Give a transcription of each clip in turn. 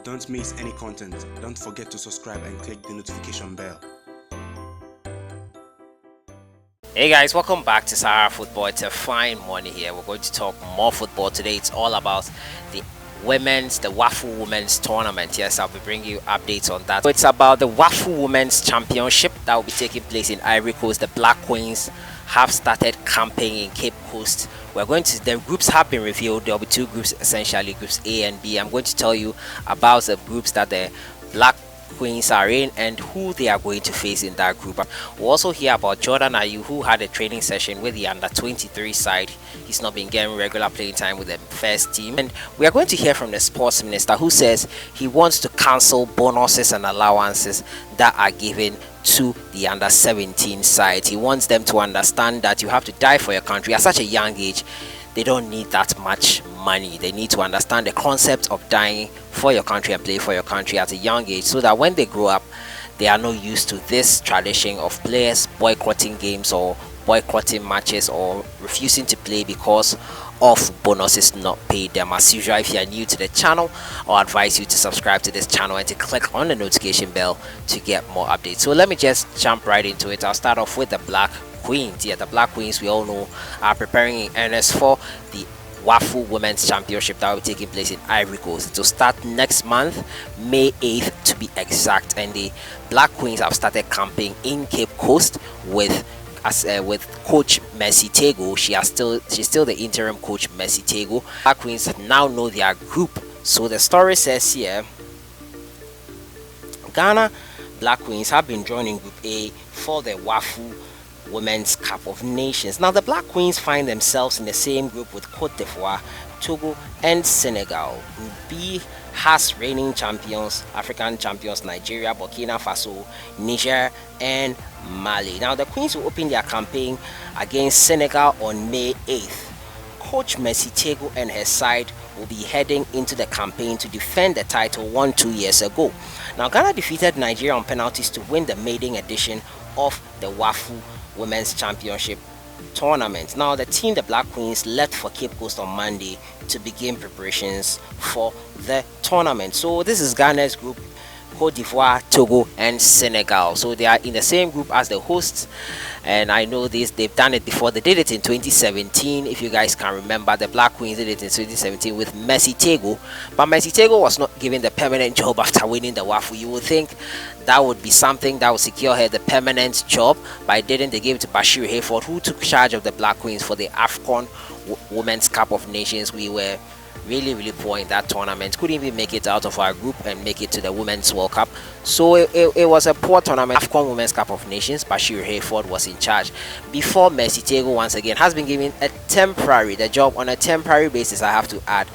Don't miss any content. Don't forget to subscribe and click the notification bell. Hey guys, welcome back to Sahara Football. It's a fine morning here. We're going to talk more football today. It's all about the Wafu Women's Tournament. Yes, I'll be bringing you updates on that. So it's about the Wafu Women's Championship that will be taking place in Ivory Coast. The Black Queens have started camping in Cape Coast. The groups have been revealed. There will be two groups, essentially groups A and B. I'm going to tell you about the groups that the Black Queens are in and who they are going to face in that group. We'll also hear about Jordan Ayew, who had a training session with the under-23 side. He's not been getting regular playing time with the first team. And we are going to hear from the sports minister, who says he wants to cancel bonuses and allowances that are given to the under-17 side. He wants them to understand that you have to die for your country at such a young age. They don't need that much money. They need to understand the concept of dying for your country and play for your country at a young age, so that when they grow up, they are not used to this tradition of players boycotting games or boycotting matches or refusing to play because of bonuses not paid them. As usual, if you are new to the channel, I'll advise you to subscribe to this channel and to click on the notification bell to get more updates. So let me just jump right into it. I'll start off with the Black Queens. Yeah, the Black Queens, we all know, are preparing in earnest for the Wafu Women's Championship that will be taking place in Ivory Coast. It will start next month, May 8th to be exact, and the Black Queens have started camping in Cape Coast with Coach Mercy Tego. She's still the interim coach, Mercy Tego. Black Queens now know their group. So the story says here, Ghana Black Queens have been drawn in Group A for the Wafu Women's Cup of Nations. Now the Black Queens find themselves in the same group with Cote d'Ivoire, Togo and Senegal. Group B has reigning champions, African champions Nigeria, Burkina Faso, Niger and Mali. Now the Queens will open their campaign against Senegal on May 8th. Coach Mercy Tego and her side will be heading into the campaign to defend the title won 2 years ago. Now Ghana defeated Nigeria on penalties to win the maiden edition of the Wafu Women's Championship tournament. Now the team, the Black Queens, left for Cape Coast on Monday to begin preparations for the tournament. So this is Ghana's group: Cote d'Ivoire, Togo and Senegal. So they are in the same group as the hosts, and I know this, they've done it before. They did it in 2017, if you guys can remember. The Black Queens did it in 2017 with Mercy Tego, but Mercy Tego was not given the permanent job after winning the Wafu. You would think that would be something that would secure her the permanent job, but it didn't. They gave it to Bashir Hayford, who took charge of the Black Queens for the AFCON Women's Cup of Nations. We were really poor in that tournament, couldn't even make it out of our group and make it to the Women's World Cup. So it was a poor tournament. AFCON Women's Cup of Nations, Bashir Hayford was in charge. Before, Mercy Tego once again has been given the job on a temporary basis, I have to add.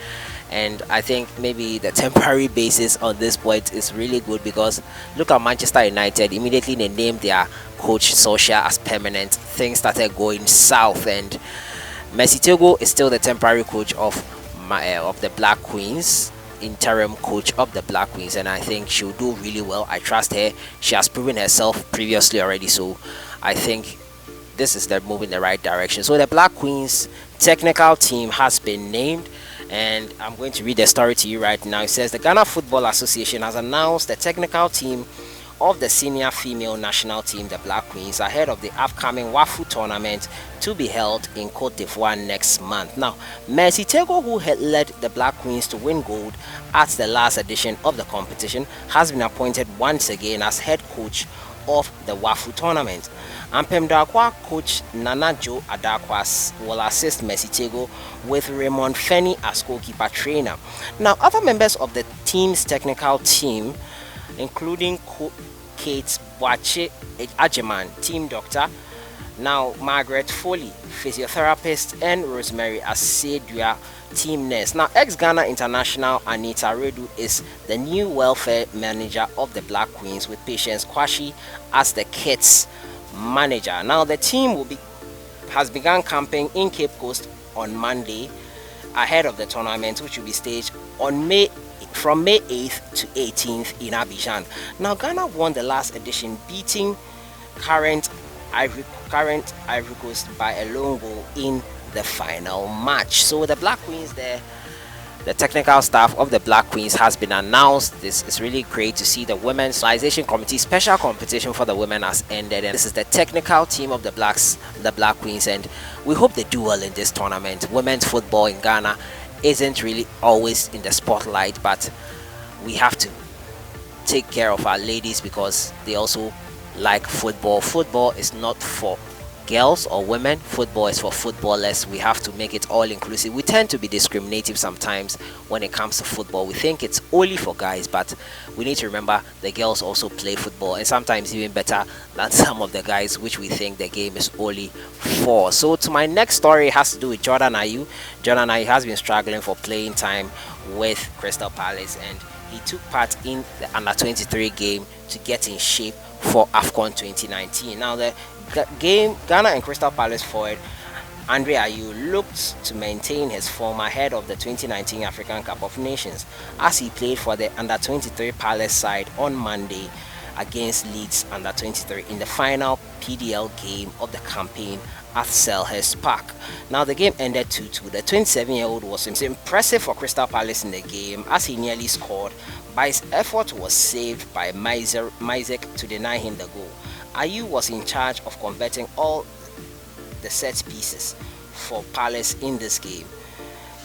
And I think maybe the temporary basis on this point is really good, because look at Manchester United. Immediately they named their coach Solskjaer as permanent. Things started going south, and Mercy Tego is still the temporary coach of the Black Queens, interim coach of the Black Queens, and I think she'll do really well. I trust her. She has proven herself previously already, so I think this is the move in the right direction. So the Black Queens technical team has been named, and I'm going to read the story to you right now. It says the Ghana Football Association has announced the technical team of the senior female national team, the Black Queens, ahead of the upcoming Wafu tournament to be held in Cote d'Ivoire next month. Now, Mercy Tego, who had led the Black Queens to win gold at the last edition of the competition, has been appointed once again as head coach of the Wafu tournament. Ampem Dakwa coach Nana Joe Adakwas will assist Mercy Tego with Raymond Fenny as goalkeeper trainer. Now, other members of the team's technical team, including Kate Boache Ajeman, team doctor, now Margaret Foley, physiotherapist, and Rosemary Asedua, team nurse. Now ex-Ghana international Anita Redu is the new welfare manager of the Black Queens, with Patience Kwashi as the kids manager. Now the team has begun camping in Cape Coast on Monday ahead of the tournament, which will be staged on from May 8th to 18th in Abidjan. Now Ghana won the last edition, beating current Ivory Coast by a lone goal in the final match. So the Black Queens there the technical staff of the Black Queens has been announced. This is really great to see. The Women's Nationalization Committee special competition for the women has ended, and this is the technical team of the Black Queens, and we hope they do well in this tournament. Women's football in Ghana isn't really always in the spotlight, but we have to take care of our ladies because they also like football. Football is not for girls or women. Football is for footballers. We have to make it all inclusive. We tend to be discriminative sometimes when it comes to football. We think it's only for guys, but we need to remember the girls also play football, and sometimes even better than some of the guys, which we think the game is only for. So to my next story, it has to do with Jordan Ayew. Jordan Ayew has been struggling for playing time with Crystal Palace, and he took part in the under-23 game to get in shape for AFCON 2019. Now the game, Ghana and Crystal Palace forward Andre Ayew looked to maintain his form ahead of the 2019 African Cup of Nations as he played for the under-23 Palace side on Monday against Leeds under-23 in the final PDL game of the campaign at Selhurst Park. Now the game ended 2-2. The 27-year-old was impressive for Crystal Palace in the game as he nearly scored, but his effort was saved by Isaac to deny him the goal. Ayew was in charge of converting all the set pieces for Palace in this game.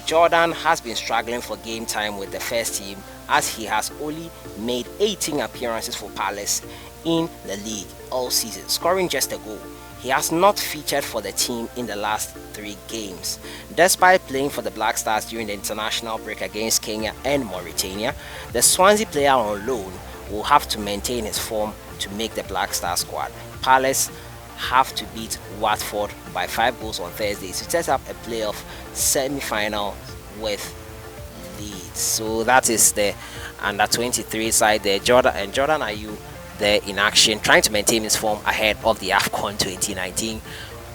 Jordan has been struggling for game time with the first team as he has only made 18 appearances for Palace in the league all season, scoring just a goal. He has not featured for the team in the last 3 games. Despite playing for the Black Stars during the international break against Kenya and Mauritania, the Swansea player on loan will have to maintain his form to make the Black Star squad. Palace have to beat Watford by 5 goals on Thursday to set up a playoff semi-final with Leeds. So that is the under-23 side there. Jordan Ayew there in action, trying to maintain his form ahead of the AFCON 2019.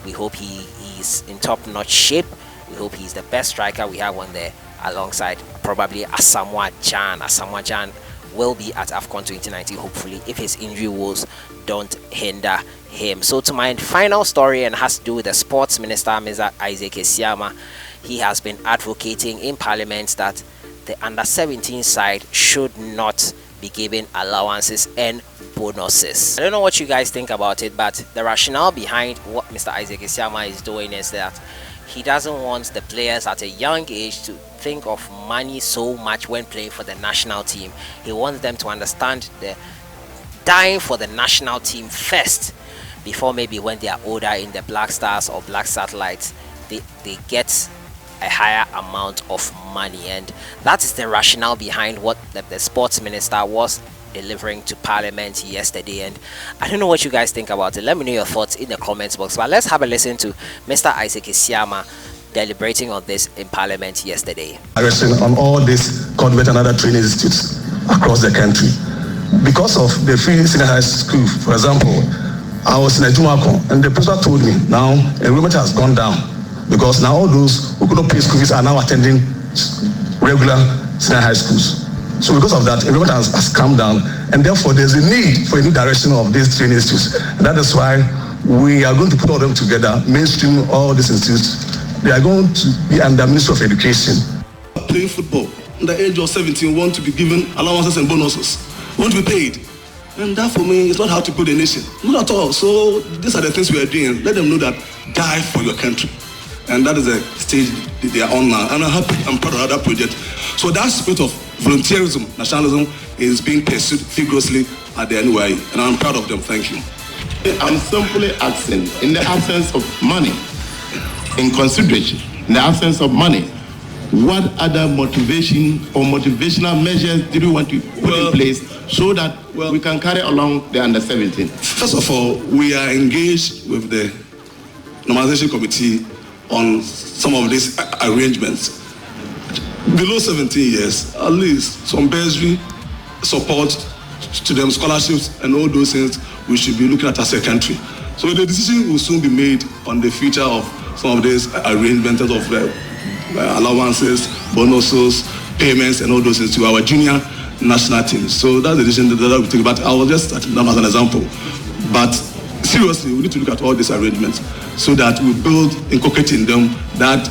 We hope he is in top-notch shape. We hope he's the best striker we have on there, alongside probably Asamoah Gyan. Asamoah Gyan will be at AFCON 2019, hopefully, if his injury woes don't hinder him. So to my final story, and has to do with the sports minister, Mr. Isaac Esiama. He has been advocating in parliament that the under-17 side should not be given allowances and bonuses. I don't know what you guys think about it, but the rationale behind what Mr. Isaac Esiama is doing is that he doesn't want the players at a young age to think of money so much when playing for the national team. He wants them to understand the dying for the national team first, before maybe when they are older in the Black Stars or Black Satellites, they get a higher amount of money. And that is the rationale behind what the sports minister was delivering to parliament yesterday. And I don't know what you guys think about it. Let me know your thoughts in the comments box. But let's have a listen to Mr. Isaac Esiama deliberating on this in parliament yesterday. On all these convent and other training institutes across the country, because of the free senior high school, for example, I was in a Jumako, and the principal told me now enrollment has gone down because now all those who could not pay school fees are now attending regular senior high schools. So because of that, enrollment has come down, and therefore there's a need for a new direction of these training institutes. And that is why we are going to put all them together, mainstream all these institutes. They are going to be under Ministry of Education. Playing football at the age of 17 want to be given allowances and bonuses, want to be paid. And that for me is not how to build a nation. Not at all. So these are the things we are doing. Let them know that die for your country. And that is the stage they are on now. And I'm happy, I'm proud of that project. So that spirit of volunteerism, nationalism is being pursued vigorously at the NYE. And I'm proud of them. Thank you. I'm simply asking, in the absence of money, in consideration, in the absence of money, what other motivation or motivational measures did we want to put in place so that we can carry along the under-17? First of all, we are engaged with the normalization committee on some of these arrangements. Below 17 years, at least some bursary support to them, scholarships and all those things we should be looking at as a country. So the decision will soon be made on the future of some of these arrangements of allowances, bonuses, payments and all those things to our junior national teams. So that's the decision that we take. But I will just start them as an example. But seriously, we need to look at all these arrangements so that we build, inculcate in them that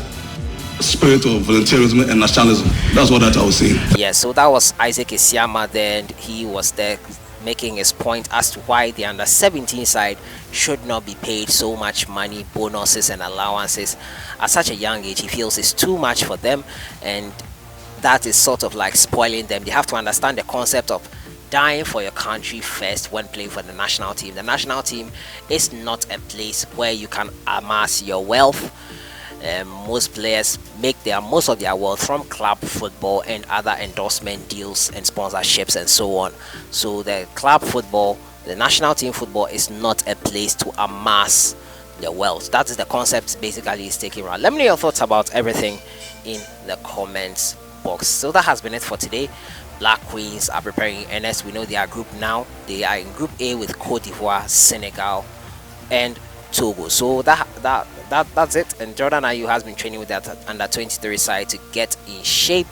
spirit of volunteerism and nationalism. That's what I was saying. Yeah, so that was Isaac Isiama. Then he was there making his point as to why the under 17 side should not be paid so much money, bonuses and allowances at such a young age. He feels it's too much for them, and that is sort of like spoiling them. They have to understand the concept of dying for your country first when playing for the national team. The national team is not a place where you can amass your wealth. Most players make most of their wealth from club football and other endorsement deals and sponsorships and so on. So the club football, the national team football, is not a place to amass the wealth. That is the concept basically is taking around. Let me know your thoughts about everything in the comments box. So that has been it for today. Black Queens are preparing in earnest. We know they are group now. They are in Group A with Cote d'Ivoire, Senegal, and Togo. So that's it. And Jordan Ayew has been training with that under 23 side to get in shape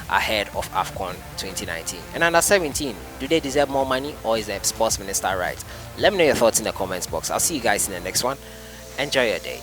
ahead of AFCON 2019. And under 17, do they deserve more money, or is the sports minister right? Let me know your thoughts in the comments box. I'll see you guys in the next one. Enjoy your day.